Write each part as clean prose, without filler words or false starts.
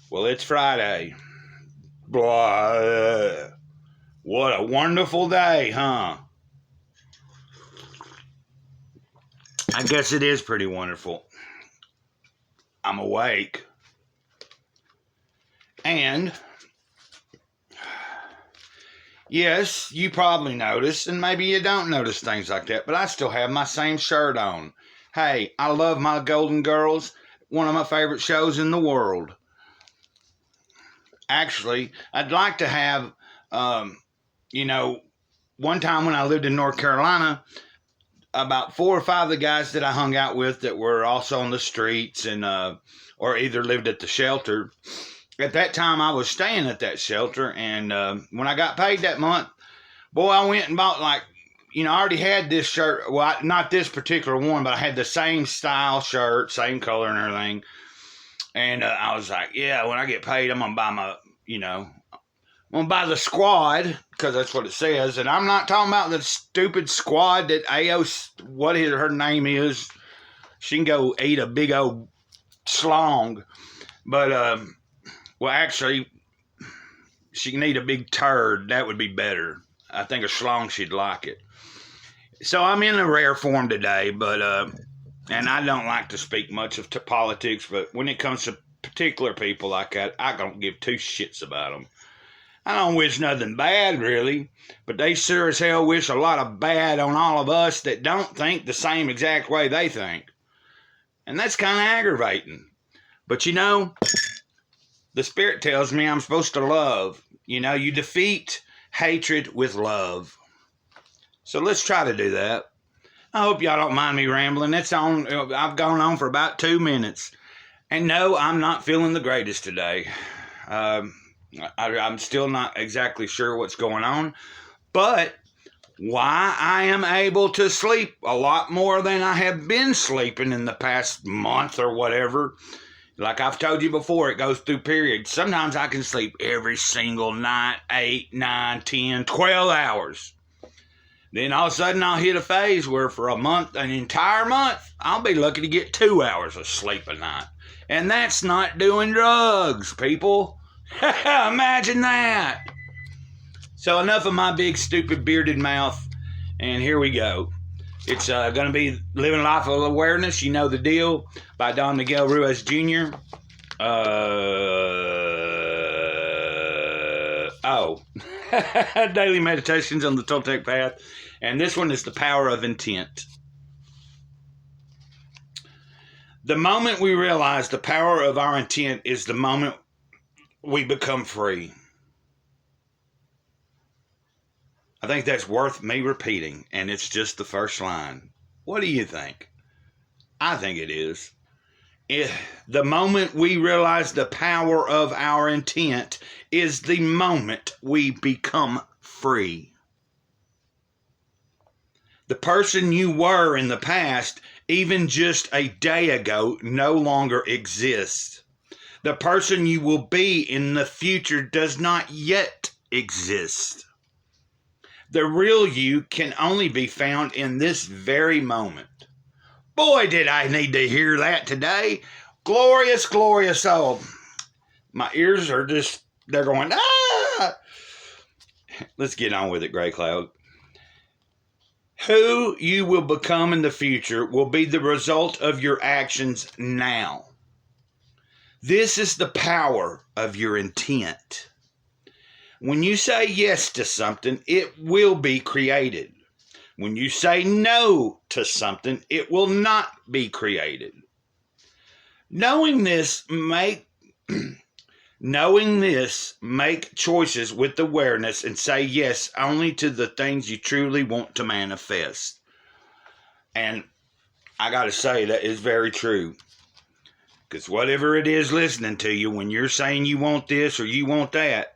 Well, it's Friday. Blah. What a wonderful day, huh? I guess it is pretty wonderful. I'm awake. And, yes, you probably noticed, and maybe you don't notice things like that, but I still have my same shirt on. Hey, I love my Golden Girls, one of my favorite shows in the world. Actually, I'd like to have, one time when I lived in North Carolina, about 4 or 5 of the guys that I hung out with that were also on the streets and or either lived at the shelter. At that time, I was staying at that shelter, and when I got paid that month, boy, I went and bought I already had this shirt. Well, not this particular one, but I had the same style shirt, same color and everything. And I was like, yeah, when I get paid, I'm gonna buy I'm gonna buy the Squad, because that's what it says. And I'm not talking about the stupid Squad that her name is. She can go eat a big old slong. But, well, actually, she can eat a big turd. That would be better. I think a schlong, she'd like it. So I'm in a rare form today, but, and I don't like to speak much of politics, but when it comes to particular people like that, I don't give 2 shits about them. I don't wish nothing bad, really, but they sure as hell wish a lot of bad on all of us that don't think the same exact way they think. And that's kind of aggravating. But the Spirit tells me I'm supposed to love. You defeat hatred with love. So let's try to do that. I hope y'all don't mind me rambling. I've gone on for about 2 minutes. And no, I'm not feeling the greatest today. I'm still not exactly sure what's going on, but why I am able to sleep a lot more than I have been sleeping in the past month or whatever. Like I've told you before, it goes through periods. Sometimes I can sleep every single night, 8, 9, 10, 12 hours. Then all of a sudden I'll hit a phase where for an entire month, I'll be lucky to get 2 hours of sleep a night. And that's not doing drugs, people. Imagine that. So enough of my big, stupid, bearded mouth, and here we go. It's going to be Living Life of Awareness, you know the deal, by Don Miguel Ruiz Jr. Daily Meditations on the Toltec Path, and this one is The Power of Intent. The moment we realize the power of our intent is the moment we become free. I think that's worth me repeating, and it's just the first line. What do you think? I think it is. The moment we realize the power of our intent is the moment we become free. The person you were in the past, even just a day ago, no longer exists. The person you will be in the future does not yet exist. The real you can only be found in this very moment. Boy, did I need to hear that today. Glorious, glorious. Oh, my ears are they're going, ah! Let's get on with it, Gray Cloud. Who you will become in the future will be the result of your actions now. This is the power of your intent. When you say yes to something, it will be created. When you say no to something, it will not be created. Knowing this, make choices with awareness and say yes only to the things you truly want to manifest. And I got to say, that is very true. Because whatever it is listening to you, when you're saying you want this or you want that,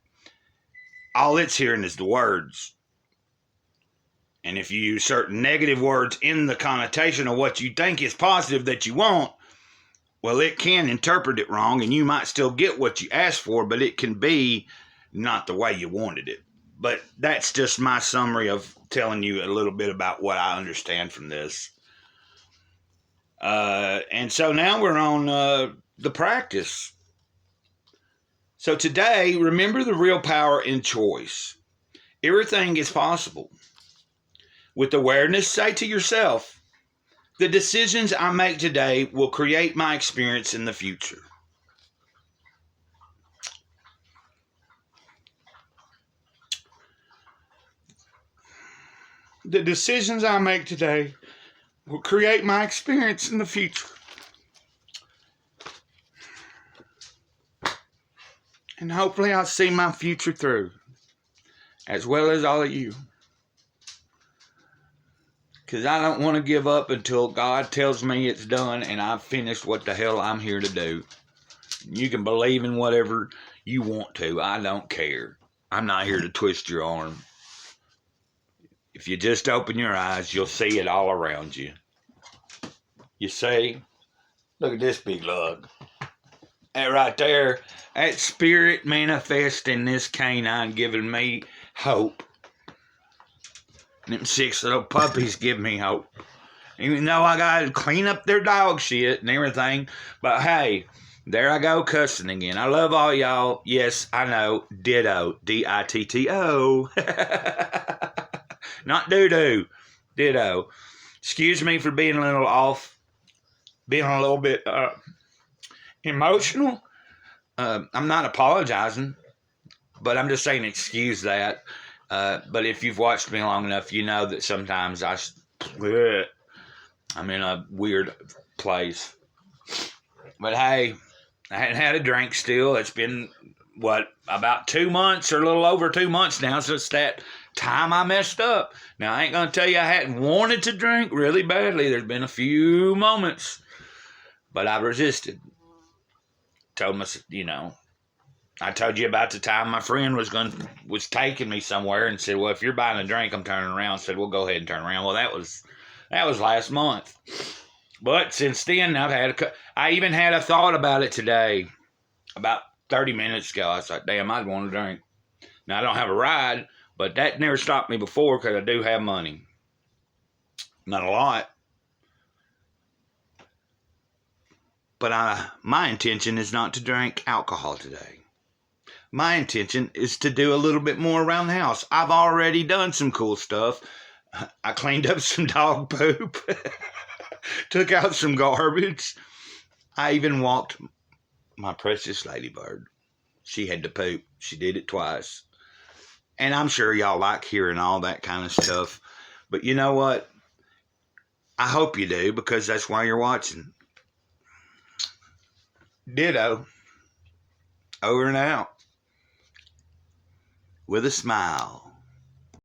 all it's hearing is the words. And if you use certain negative words in the connotation of what you think is positive that you want, well, it can interpret it wrong, and you might still get what you asked for, but it can be not the way you wanted it. But that's just my summary of telling you a little bit about what I understand from this. And so now we're on the practice. So today, remember the real power in choice. Everything is possible. With awareness, say to yourself, the decisions I make today will create my experience in the future. The decisions I make today will create my experience in the future. And hopefully I'll see my future through, as well as all of you. Because I don't want to give up until God tells me it's done and I've finished what the hell I'm here to do. You can believe in whatever you want to. I don't care. I'm not here to twist your arm. If you just open your eyes, you'll see it all around you. You see? Look at this big lug. That right there, that spirit manifesting this canine giving me hope. Them 6 little puppies give me hope. Even though I got to clean up their dog shit and everything. But hey, there I go cussing again. I love all y'all. Yes, I know. Ditto. D-I-T-T-O. Not doo-doo. Ditto. Excuse me for being a little off. Being a little bit emotional. I'm not apologizing. But I'm just saying excuse that. But if you've watched me long enough, you know that sometimes I'm in a weird place. But hey, I hadn't had a drink still. It's been, about 2 months or a little over 2 months now since that time I messed up. Now, I ain't going to tell you I hadn't wanted to drink really badly. There's been a few moments, but I resisted. Told myself, I told you about the time my friend was taking me somewhere and said, well, if you're buying a drink, I'm turning around. I said, well, go ahead and turn around. Well, that was last month. But since then, I even had a thought about it today, about 30 minutes ago. I was like, damn, I'd want a drink. Now, I don't have a ride, but that never stopped me before because I do have money. Not a lot. But my intention is not to drink alcohol today. My intention is to do a little bit more around the house. I've already done some cool stuff. I cleaned up some dog poop. Took out some garbage. I even walked my precious ladybird. She had to poop. She did it twice. And I'm sure y'all like hearing all that kind of stuff. But you know what? I hope you do, because that's why you're watching. Ditto. Over and out. With a smile.